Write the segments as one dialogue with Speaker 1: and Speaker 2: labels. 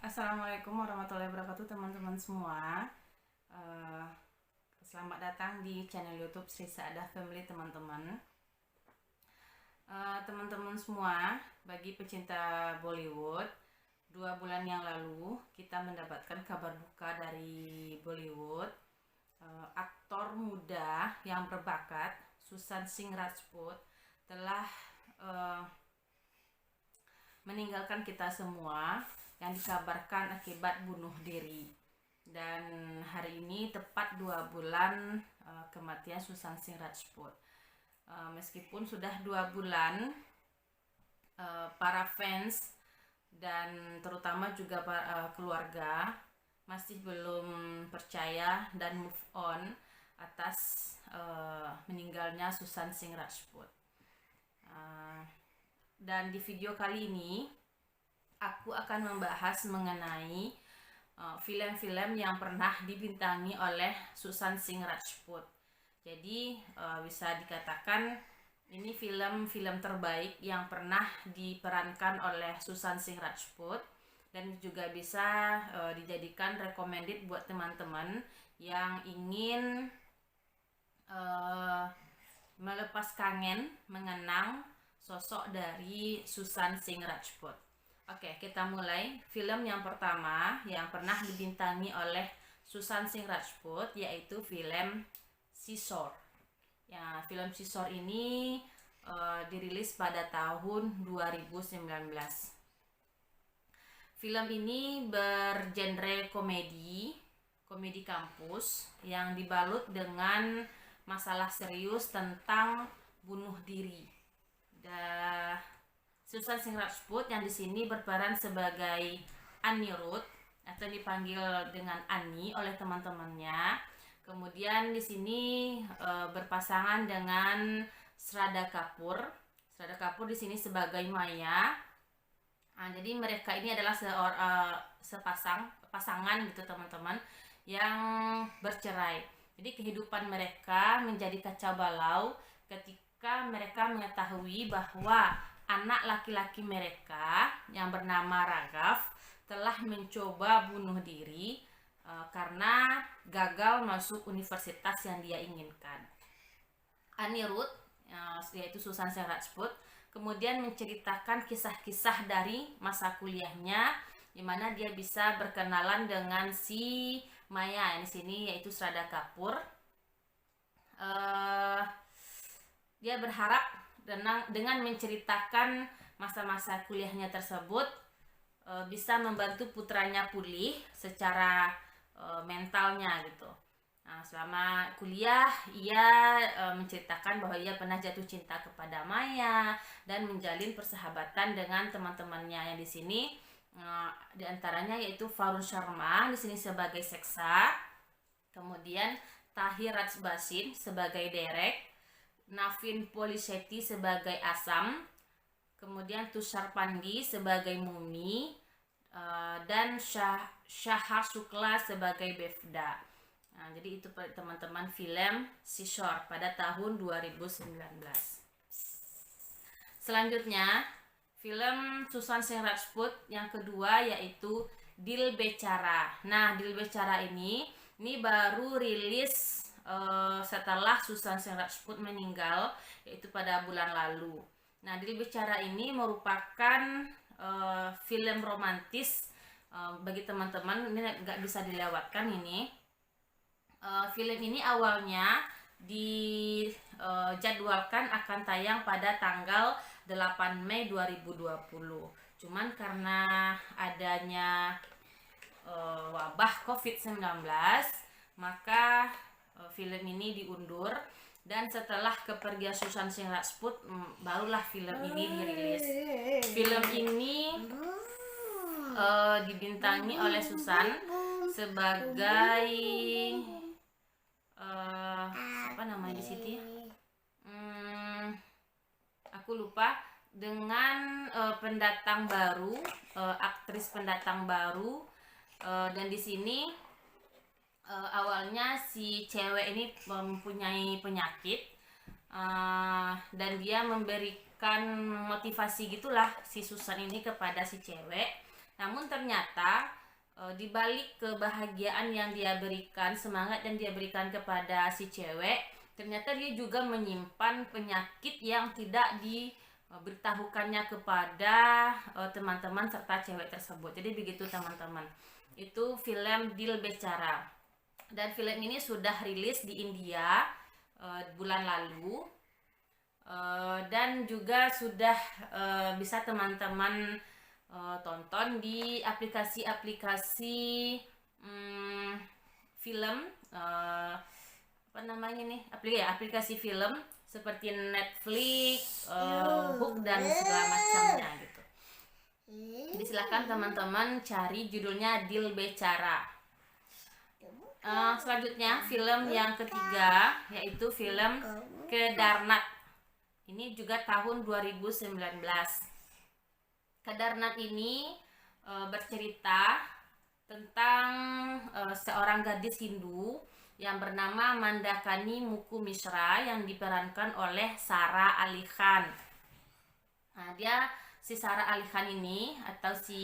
Speaker 1: Assalamualaikum warahmatullahi wabarakatuh teman-teman semua. Eh, Selamat datang di channel YouTube Sri Saadah Family teman-teman. Teman-teman semua, bagi pecinta Bollywood, 2 bulan yang lalu kita mendapatkan kabar duka dari Bollywood. Aktor muda yang berbakat Sushant Singh Rajput telah meninggalkan kita semua, yang dikabarkan akibat bunuh diri. Dan hari ini tepat 2 bulan kematian Sushant Singh Rajput. Meskipun sudah 2 bulan, para fans dan terutama juga keluarga masih belum percaya dan move on atas meninggalnya Sushant Singh Rajput. Dan di video kali ini aku akan membahas mengenai film-film yang pernah dibintangi oleh Sushant Singh Rajput. Jadi bisa dikatakan ini film-film terbaik yang pernah diperankan oleh Sushant Singh Rajput, dan juga bisa dijadikan recommended buat teman-teman yang ingin melepas kangen mengenang sosok dari Sushant Singh Rajput. Oke, kita mulai. Film yang pertama yang pernah dibintangi oleh Sushant Singh Rajput yaitu film Sisor. Ya, film Sisor ini dirilis pada tahun 2019. Film ini bergenre komedi kampus yang dibalut dengan masalah serius tentang bunuh diri. Sushant Singh Rajput yang di sini berperan sebagai Anirudh atau dipanggil dengan Ani oleh teman-temannya. Kemudian di sini berpasangan dengan Shraddha Kapoor. Shraddha Kapoor di sini sebagai Maya. Jadi mereka ini adalah pasangan gitu teman-teman, yang bercerai. Jadi kehidupan mereka menjadi kacau balau ketika mereka mengetahui bahwa anak laki-laki mereka yang bernama Raghav telah mencoba bunuh diri karena gagal masuk universitas yang dia inginkan. Anirudh, yaitu Sushant Singh Rajput, kemudian menceritakan kisah-kisah dari masa kuliahnya, di mana dia bisa berkenalan dengan si Maya yang di sini yaitu Shraddha Kapoor. Dia berharap dengan menceritakan masa-masa kuliahnya tersebut bisa membantu putranya pulih secara mentalnya gitu. Nah, selama kuliah ia menceritakan bahwa ia pernah jatuh cinta kepada Maya dan menjalin persahabatan dengan teman-temannya yang di sini di antaranya yaitu Varun Sharma di sini sebagai Seksa, kemudian Tahir Raj Bhasin sebagai Derek, Navin Polishetty sebagai Asam, kemudian Tushar Pandi sebagai Mumi, dan Shahar Shukla sebagai Bevda. Nah, jadi itu teman-teman film Sisor pada tahun 2019. Selanjutnya film Sushant Singh Rajput yang kedua yaitu Dil Becara. Nah, Dil Becara ini baru rilis setelah Sushant Singh Rajput meninggal, yaitu pada bulan lalu. Nah, Dil Becara ini merupakan film romantis bagi teman-teman, ini nggak bisa dilewatkan ini. Film ini awalnya dijadwalkan akan tayang pada tanggal 8 Mei 2020. Cuman karena adanya wabah COVID-19, maka film ini diundur, dan setelah kepergian Sushant Singh Rajput barulah film ini dirilis. Film ini dibintangi oleh Sushant sebagai apa namanya di situ ya? Aku lupa, dengan pendatang baru, aktris pendatang baru, dan di sini awalnya si cewek ini mempunyai penyakit, dan dia memberikan motivasi gitulah si Susan ini kepada si cewek Namun ternyata di balik kebahagiaan yang dia berikan, semangat yang dia berikan kepada si cewek, ternyata dia juga menyimpan penyakit yang tidak diberitahukannya kepada teman-teman serta cewek tersebut. Jadi begitu teman-teman. Itu film Dil Becara. Dan film ini sudah rilis di India bulan lalu. Dan juga sudah bisa teman-teman tonton di aplikasi-aplikasi film, apa namanya nih, aplikasi film seperti Netflix, Hook dan segala macamnya gitu. Jadi silahkan teman-teman cari judulnya Dil Becara. Selanjutnya film yang ketiga yaitu film Kedarnath. Ini juga tahun 2019. Kedarnath ini bercerita tentang seorang gadis Hindu yang bernama Mandakini Muku Mishra yang diperankan oleh Sara Ali Khan. Nah, si Sara Ali Khan ini atau si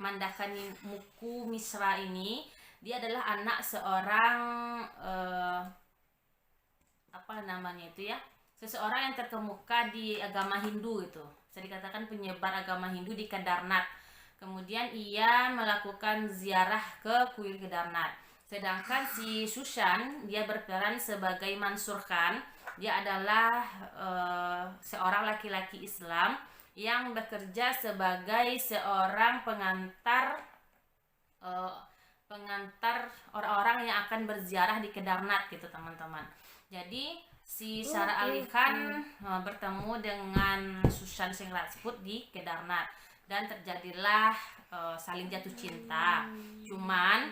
Speaker 1: Mandakini Muku Mishra ini, dia adalah anak seorang seseorang yang terkemuka di agama Hindu itu. Bisa dikatakan penyebar agama Hindu di Kedarnath. Kemudian ia melakukan ziarah ke kuil Kedarnath. Sedangkan si Sushan, dia berperan sebagai Mansur Khan. Dia adalah seorang laki-laki Islam yang bekerja sebagai seorang pengantar orang-orang yang akan berziarah di Kedarnath gitu teman-teman. Jadi si Sara Ali Khan bertemu dengan Sushan Singh Rajput di Kedarnath dan terjadilah saling jatuh cinta. Cuman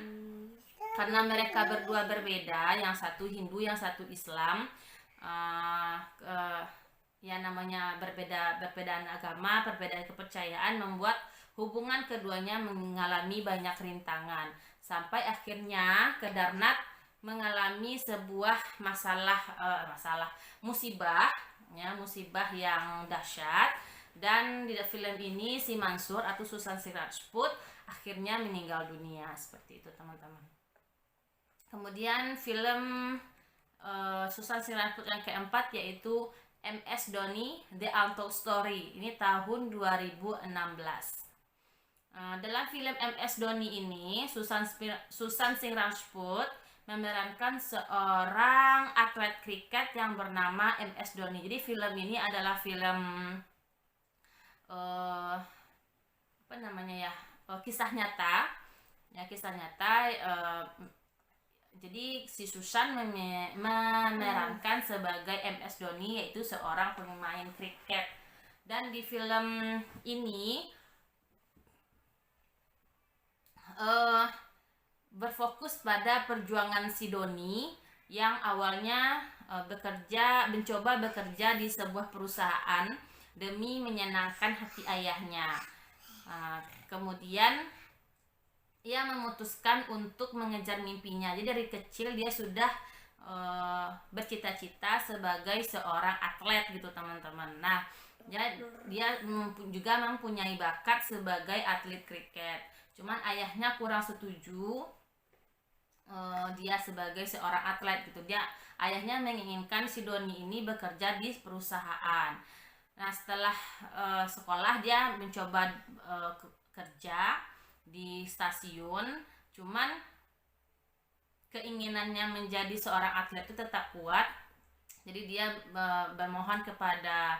Speaker 1: karena mereka berdua berbeda, yang satu Hindu, yang satu Islam, ya namanya perbedaan agama, perbedaan kepercayaan membuat hubungan keduanya mengalami banyak rintangan sampai akhirnya Kedarnath mengalami sebuah musibah yang dahsyat. Dan di film ini si Mansur atau Sushan Singh Rajput akhirnya meninggal dunia, seperti itu teman-teman. Kemudian film Sushan Singh Rajput yang keempat yaitu MS Dhoni The Untold Story. Ini tahun 2016. Dalam film MS Dhoni ini Sushan Singh Rajput memerankan seorang atlet kriket yang bernama MS Dhoni. Jadi film ini adalah film kisah nyata. Jadi si Sushan memerankan sebagai MS Dhoni, yaitu seorang pemain kriket. Dan di film ini berfokus pada perjuangan si Dhoni yang awalnya mencoba bekerja di sebuah perusahaan demi menyenangkan hati ayahnya. Kemudian ia memutuskan untuk mengejar mimpinya. Jadi dari kecil dia sudah bercita-cita sebagai seorang atlet gitu teman-teman. Nah, dia juga mempunyai bakat sebagai atlet kriket. Cuman ayahnya kurang setuju dia sebagai seorang atlet gitu. Ayahnya menginginkan si Dhoni ini bekerja di perusahaan. Nah, setelah sekolah dia mencoba kerja di stasiun. Cuman keinginannya menjadi seorang atlet itu tetap kuat. Jadi dia bermohon kepada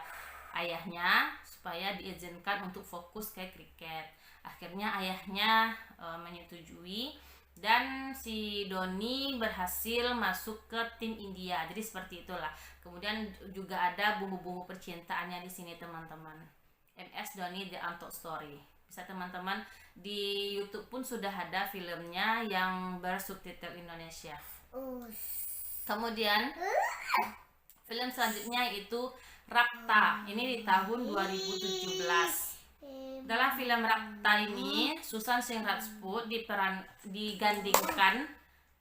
Speaker 1: ayahnya supaya diizinkan untuk fokus ke kriket. Akhirnya ayahnya menyetujui dan si Dhoni berhasil masuk ke tim India. Jadi seperti itulah. Kemudian juga ada bumbu-bumbu percintaannya di sini teman-teman. MS Dhoni The Untold Story. Bisa teman-teman di YouTube pun sudah ada filmnya yang bersubtitle Indonesia. Kemudian film selanjutnya yaitu Rapta. Ini di tahun 2017. Dalam film Rapta ini Sushan Singh Rajput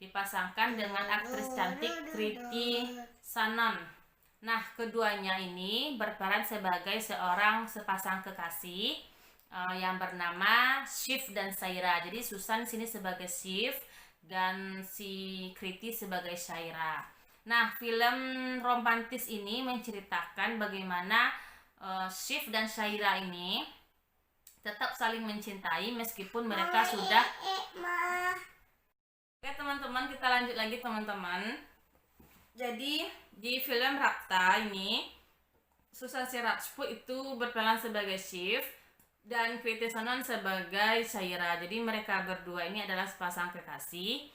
Speaker 1: dipasangkan dengan aktris cantik Kriti Sanon. Nah, keduanya ini berperan sebagai sepasang kekasih yang bernama Shiv dan Saira. Jadi Susan sini sebagai Shiv dan si Kriti sebagai Saira. Nah, film romantis ini menceritakan bagaimana Shiv dan Saira ini tetap saling mencintai meskipun mereka sudah. Oke teman-teman, kita lanjut lagi teman-teman. Jadi di film Rapta ini Susan Singh Rajput itu berperan sebagai Shiv dan Kriti Sanon sebagai Saira. Jadi mereka berdua ini adalah sepasang kekasih.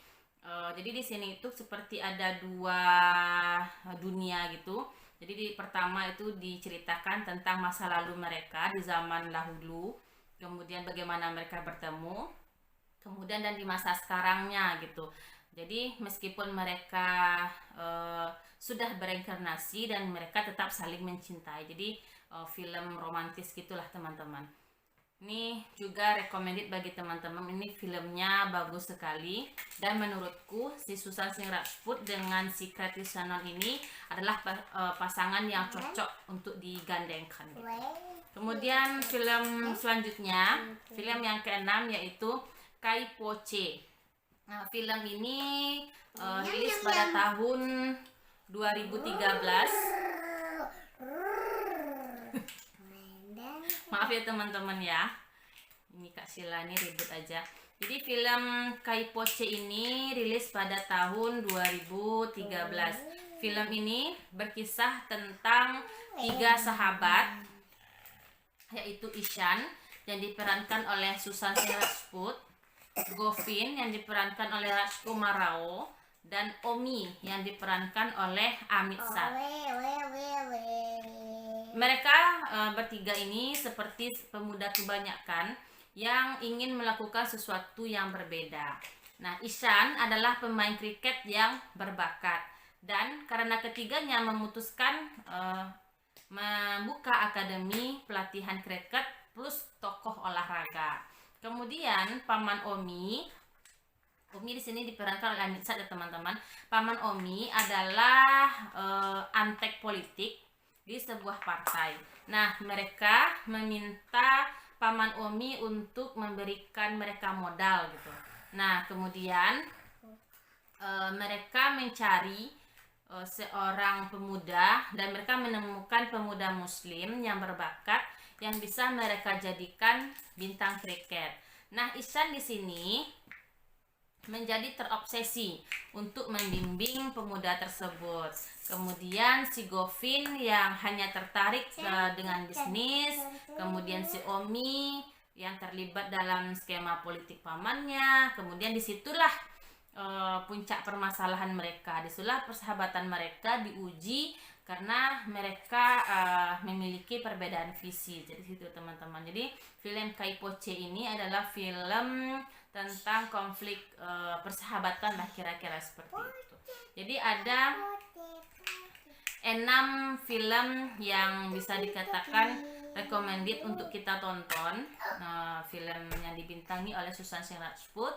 Speaker 1: Jadi di sini itu seperti ada dua dunia gitu. Jadi di pertama itu diceritakan tentang masa lalu mereka di zaman dahulu, kemudian bagaimana mereka bertemu, kemudian dan di masa sekarangnya gitu. Jadi meskipun mereka sudah bereinkarnasi dan mereka tetap saling mencintai. Jadi film romantis gitulah teman-teman. Ini juga recommended bagi teman-teman. Ini filmnya bagus sekali dan menurutku si Susan Singh Rajput dengan si Kriti Sanon ini adalah pasangan yang cocok untuk digandengkan gitu. Kemudian film selanjutnya, film yang keenam yaitu Kai Po Che. Nah, film ini rilis pada tahun 2013. Maaf ya teman-teman ya. Ini Kak Sila ini ribut aja. Jadi film Kai Po Che ini rilis pada tahun 2013. Film ini berkisah tentang 3 sahabat, yaitu Ishan yang diperankan oleh Susan Singh Rajput, Govin yang diperankan oleh Rajkumar Rao, dan Omi yang diperankan oleh Amit Sat. Mereka bertiga ini seperti pemuda kebanyakan yang ingin melakukan sesuatu yang berbeda. Nah, Ishan adalah pemain kriket yang berbakat dan karena ketiganya memutuskan membuka akademi pelatihan kriket plus tokoh olahraga. Kemudian paman Omi di sini diperankan oleh Amit Sat ya teman-teman. Paman Omi adalah antek politik di sebuah partai. Nah, mereka meminta paman Omi untuk memberikan mereka modal gitu. Nah, kemudian mereka mencari seorang pemuda dan mereka menemukan pemuda muslim yang berbakat yang bisa mereka jadikan bintang kriket. Nah, Ishan di sini menjadi terobsesi untuk membimbing pemuda tersebut. Kemudian si Govin yang hanya tertarik dengan bisnis, kemudian si Omi yang terlibat dalam skema politik pamannya. Kemudian disitulah puncak permasalahan mereka. Disitulah persahabatan mereka diuji karena mereka memiliki perbedaan visi. Jadi situ teman-teman. Jadi film Kai Po Che ini adalah film tentang konflik persahabatan lah kira-kira seperti itu. Jadi ada 6 film yang bisa dikatakan recommended untuk kita tonton. Film yang dibintangi oleh Susan Singh Rajput.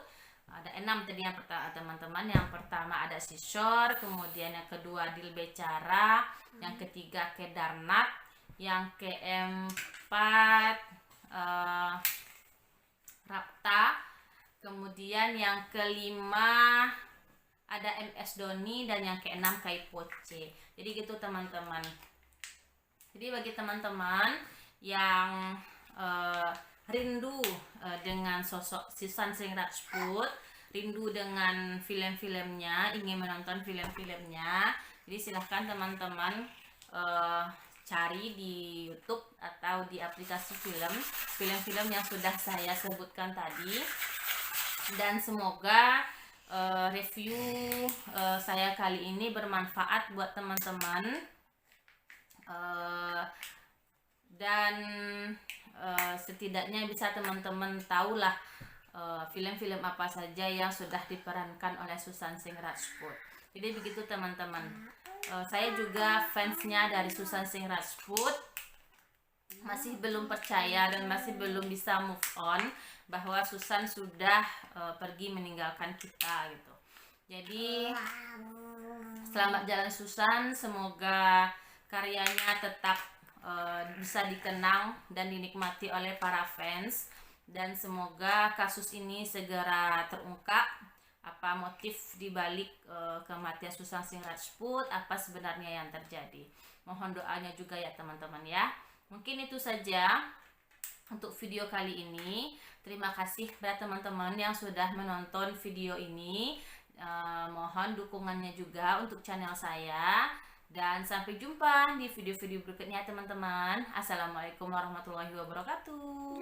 Speaker 1: Ada 6 tadi yang pertama teman-teman. Yang pertama ada Sishore, kemudian yang kedua Dil Becara, yang ketiga Kedarnath, yang keempat Rapta, kemudian yang kelima ada MS Dhoni, dan yang keenam Kai Po Che. Jadi gitu teman-teman. Jadi bagi teman-teman yang rindu dengan sosok Susan Singh Rajput, rindu dengan film-filmnya, ingin menonton film-filmnya, jadi silahkan teman-teman cari di YouTube atau di aplikasi film-film yang sudah saya sebutkan tadi. Dan semoga review saya kali ini bermanfaat buat teman-teman, dan setidaknya bisa teman-teman tahulah film-film apa saja yang sudah diperankan oleh Susan Singh Rajput. Jadi begitu teman-teman. Saya juga fansnya dari Susan Singh Rajput, masih belum percaya dan masih belum bisa move on bahwa Susan sudah pergi meninggalkan kita gitu. Jadi selamat jalan Susan, semoga karyanya tetap bisa dikenang dan dinikmati oleh para fans, dan semoga kasus ini segera terungkap, apa motif dibalik kematian Sushant Singh Rajput, apa sebenarnya yang terjadi. Mohon doanya juga ya teman-teman ya. Mungkin itu saja untuk video kali ini. Terima kasih pada teman-teman yang sudah menonton video ini. Mohon dukungannya juga untuk channel saya. Dan sampai jumpa di video-video berikutnya teman-teman. Assalamualaikum warahmatullahi wabarakatuh.